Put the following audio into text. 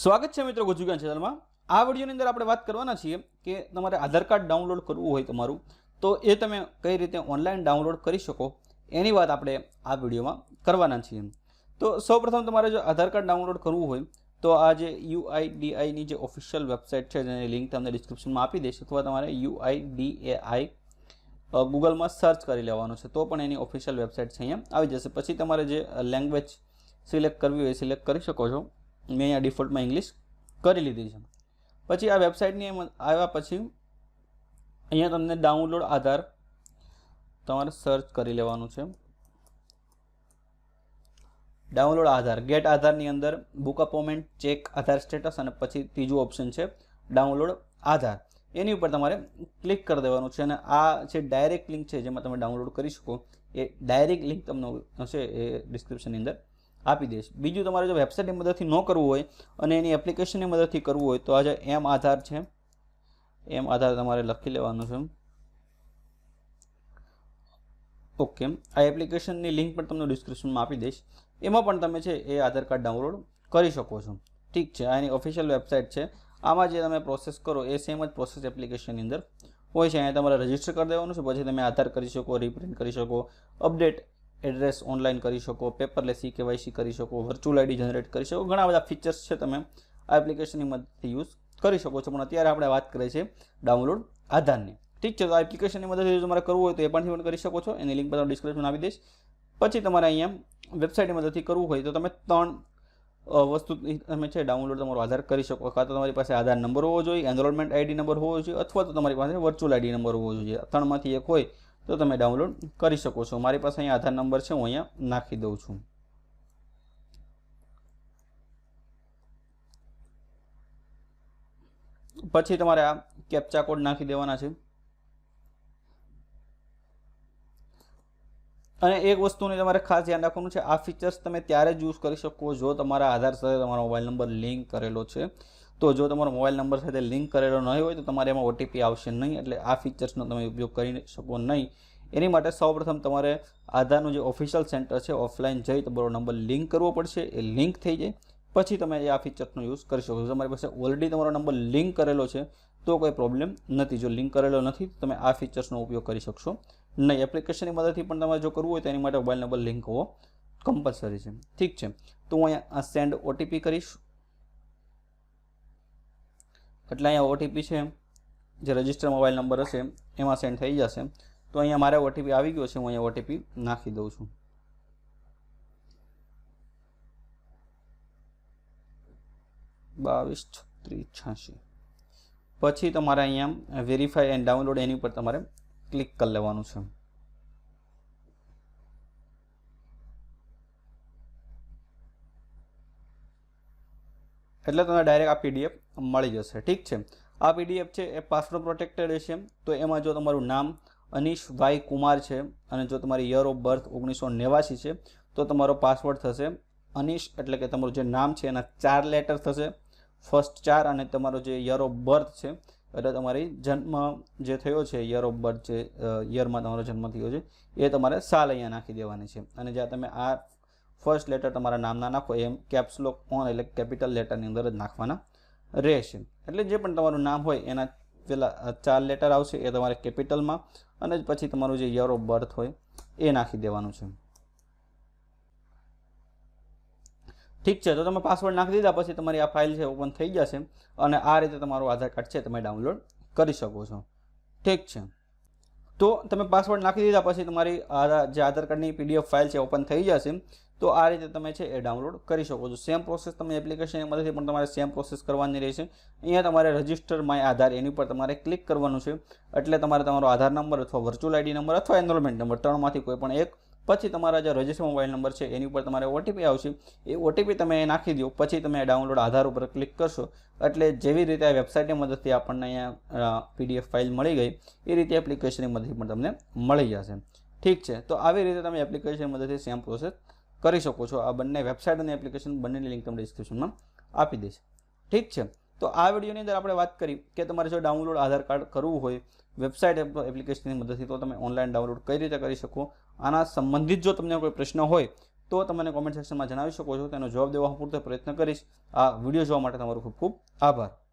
સ્વાગત છે મિત્રો ગુજુગાન ચેનલમાં। આ વિડીયોની અંદર આપણે વાત કરવાના છીએ કે તમારે આધાર કાર્ડ ડાઉનલોડ કરવું હોય તમારું તો એ તમે કઈ રીતે ઓનલાઈન ડાઉનલોડ કરી શકો એની વાત આપણે આ વિડીયોમાં કરવાના છીએ। તો સૌપ્રથમ તમારે જો આધાર કાર્ડ ડાઉનલોડ કરવું હોય તો આ જે UIDAI ની જે ઓફિશિયલ વેબસાઇટ છે જેની લિંક તમને ડિસ્ક્રિપ્શનમાં આપી દઈશ અથવા તમારે UIDAI ગૂગલમાં સર્ચ કરી લેવાનું છે તો પણ એની ઓફિશિયલ વેબસાઇટ છે અહીંયા આવી જશે। પછી તમારે જે લેંગ્વેજ સિલેક્ટ કરવી હોય સિલેક્ટ કરી શકો છો। मैं यहाँ डिफॉल्ट में इंग्लिश कर लीधी है। पछी आ वेबसाइट ની આવ્યા પછી અહીંયા તમને ડાઉનલોડ આધાર તમારે સર્ચ કરી લેવાનું છે। ડાઉનલોડ આધાર गेट आधार ની અંદર बुक अपॉइंटमेंट चेक आधार स्टेटस અને પછી ત્રીજું ઓપ્શન છે ડાઉનલોડ આધાર એની ઉપર તમારે ક્લિક કરી દેવાનું છે અને આ જે ડાયરેક્ટ લિંક છે જેમાં તમે ડાઉનલોડ કરી શકો એ ડાયરેક્ટ લિંક તમને હશે એ ડિસ્ક્રિપ્શન ની અંદર આપી દઈશ। બીજું તમારે જો વેબસાઇટની મદદથી ન કરવું હોય અને એની એપ્લિકેશનની મદદથી કરવું હોય તો આ જે એમ આધાર છે એમ આધાર તમારે લખી લેવાનું છે। ઓકે, આ એપ્લિકેશનની લિંક પણ તમને ડિસ્ક્રિપ્શનમાં આપી દઈશ। એમાં પણ તમે છે એ આધાર કાર્ડ ડાઉનલોડ કરી શકો છો। ઠીક છે, આ એની ઓફિશિયલ વેબસાઇટ છે। આમાં જે તમે પ્રોસેસ કરો એ સેમ જ પ્રોસેસ એપ્લિકેશનની અંદર હોય છે। અહીંયા તમારે રજિસ્ટર કરી દેવાનું છે, પછી તમે આધાર કરી શકો, રીપ્રિન્ટ કરી શકો, અપડેટ एड्रेस ऑनलाइन कर सको, पेपरलेस KYC कर सको, वर्चुअल आईडी जनरेट कर सको। घणा बधा फीचर्स है तमे आ एप्लिकेशन की मदद यूज कर सको छो। पण अत्यारे आपणे वात करीए छीए डाउनलोड आधारनी। ठीक है, तो आ एप्लिकेशन की मदद तमारे करवुं होय तो ए पण करी सको छो। एनी लिंक पण डिस्क्रिप्शन आपी दईश। पछी तमारे अहींया वेबसाइट की मदद करवुं होय तो तमे त्रण वस्तु तमे छे डाउनलोड तमारो आधार करी सको। कां तो तमारी पासे आधार नंबर होवो जोईए, एनरोलमेंट आईडी नंबर होवो जोईए अथवा तो तमारी पासे वर्चुअल आईडी नंबर होवो जोईए। त्रणमांथी एक होय तो तमे डाउनलोड करी सको छो। मारी पासे अहींया आधार नंबर छे, हुं अहींया नाखी दઉં છું। પછી તમારે આ કેપ્ચા કોડ નાખી દેવાના છે। અને એક વસ્તુને તમારે ખાસ ધ્યાન રાખવાનું છે, આ ફીચર્સ તમે ત્યારે જ યુઝ કરી શકો જો તમારા આધાર સાથે તમારો મોબાઈલ નંબર લિંક કરેલો છે। तो जो तमारो मोबाइल नंबर साथे लिंक करेलो नहीं होय तो तमारे एमां OTP आवशे नहीं, एटले आ फीचर्सनो तमे उपयोग करी शको नहीं। एनी माटे सौप्रथम तमारे आधारनुं जे ऑफिशियल सेंटर छे ऑफलाइन जई तमारो नंबर लिंक करवो पड़शे। ए लिंक थई जाय पछी तमे आ फीचर्सनो यूज करी शको। तमारी पासे ऑलरेडी तमारो नंबर लिंक करेलो छे तो कोई प्रॉब्लम नहीं। जो लिंक करेलो नहीं तो तमे आ फीचर्सनो उपयोग करी शकशो नहीं। एप्लिकेशननी मददथी पण तमारे जो करवुं होय तो एनी माटे मोबाइल नंबर लिंक होवो कंपलसरी छे। ठीक छे, तो हुं अहींया सेंड OTP करीश એટલે અહીંયા OTP છે જે રજિસ્ટર મોબાઈલ નંબર હશે એમાં સેન્ડ થઈ જશે। તો અહીંયા મારે OTP આવી ગયો છે, હું અહીંયા OTP નાખી દઉં છું। बावीस 36 પછી તમારે અહીંયા વેરીફાઈ એન્ડ ડાઉનલોડ એની ઉપર તમારે ક્લિક કરી લેવાનું છે। એટલે તમને ડાયરેક્ટ આ PDF મળી જશે। ઠીક છે, આ PDF છે એ પાસવર્ડ પ્રોટેક્ટેડ હશે। તો એમાં જો તમારું નામ અનીશ વાય કુમાર છે અને જો તમારી યર ઓફ બર્થ 1989 છે તો તમારો પાસવર્ડ થશે અનીશ એટલે કે તમારું જે નામ છે એના 4 લેટર થશે, ફર્સ્ટ 4 અને તમારો જે યર ઓફ બર્થ છે એટલે તમારી જન્મ જે થયો છે યર ઓફ બર્થ છે યરમાં તમારો જન્મ થયો છે એ તમારે સાલ અહીંયા નાખી દેવાની છે। અને જ્યાં તમે આ फर्स्ट लेटर तमारा नामना नाखो एम कैप्स लॉक ऑन एटले कैपिटल लेटर ની અંદર જ નાખવાના રહેશે। એટલે જે પણ તમારું નામ હોય એના પેલા 4 લેટર આવશે એ તમારે કેપિટલમાં અને પછી તમારું જે યર ઓફ બર્થ હોય એ નાખી દેવાનું છે। ઠીક છે, તો તમે પાસવર્ડ નાખી દીધા પછી તમારી આ ફાઇલ છે ઓપન થઈ જશે અને આ રીતે તમારું આધાર કાર્ડ છે તમે ડાઉનલોડ કરી શકો છો। ઠીક છે, તો તમે પાસવર્ડ નાખી દીધા પછી તમારી જે આધાર કાર્ડની PDF ફાઇલ છે ઓપન થઈ જશે। तो आ रीते तमे छे ए डाउनलॉड करी शको छो। सेम प्रोसेस तमे एप्लिकेशन मददथी पण तमारे सेम प्रोसेस करवानी रहेशे। अहींया तमारे रजिस्टर माय आधार एनी पर तमारे क्लिक करवानुं छे एटले तमारे तमारो आधार नंबर अथवा वर्चुअल आईडी नंबर अथवा एनरोलमेंट नंबर त्रणमांथी कोई पण एक पछी तमारा जे रजिस्टर मोबाइल नंबर छे एनी पर तमारे OTP आवशे। ए OTP तमे नाखी दो पछी तमे डाउनलॉड आधार पर क्लिक करशो एटले जेवी रीते आ वेबसाइटनी मददथी आपणने अहींया PDF फाइल मळी गई ए रीते एप्लिकेशननी मददथी पण तमने मळी जशे। ठीक छे, तो आवी रीते तमे एप्लिकेशन मददथी सेम प्रोसेस કરી શકો છો। આ બંને વેબસાઇટ અને એપ્લિકેશન બંનેની લિંક તમને ડિસ્ક્રિપ્શનમાં આપી દઈશ। ઠીક છે, તો આ વિડીયોની અંદર આપણે વાત કરી કે તમારે જો ડાઉનલોડ આધાર કાર્ડ કરવું હોય વેબસાઇટ એપ્લિકેશનની મદદથી તો તમે ઓનલાઈન ડાઉનલોડ કઈ રીતે કરી શકો। આના સંબંધિત જો તમને કોઈ પ્રશ્ન હોય તો તમને કોમેન્ટ સેક્શનમાં જણાવી શકો છો, તેનો જવાબ દેવા હું પૂરતો પ્રયત્ન કરીશ. આ વિડીયો જોવા માટે તમારો ખૂબ ખૂબ આભાર.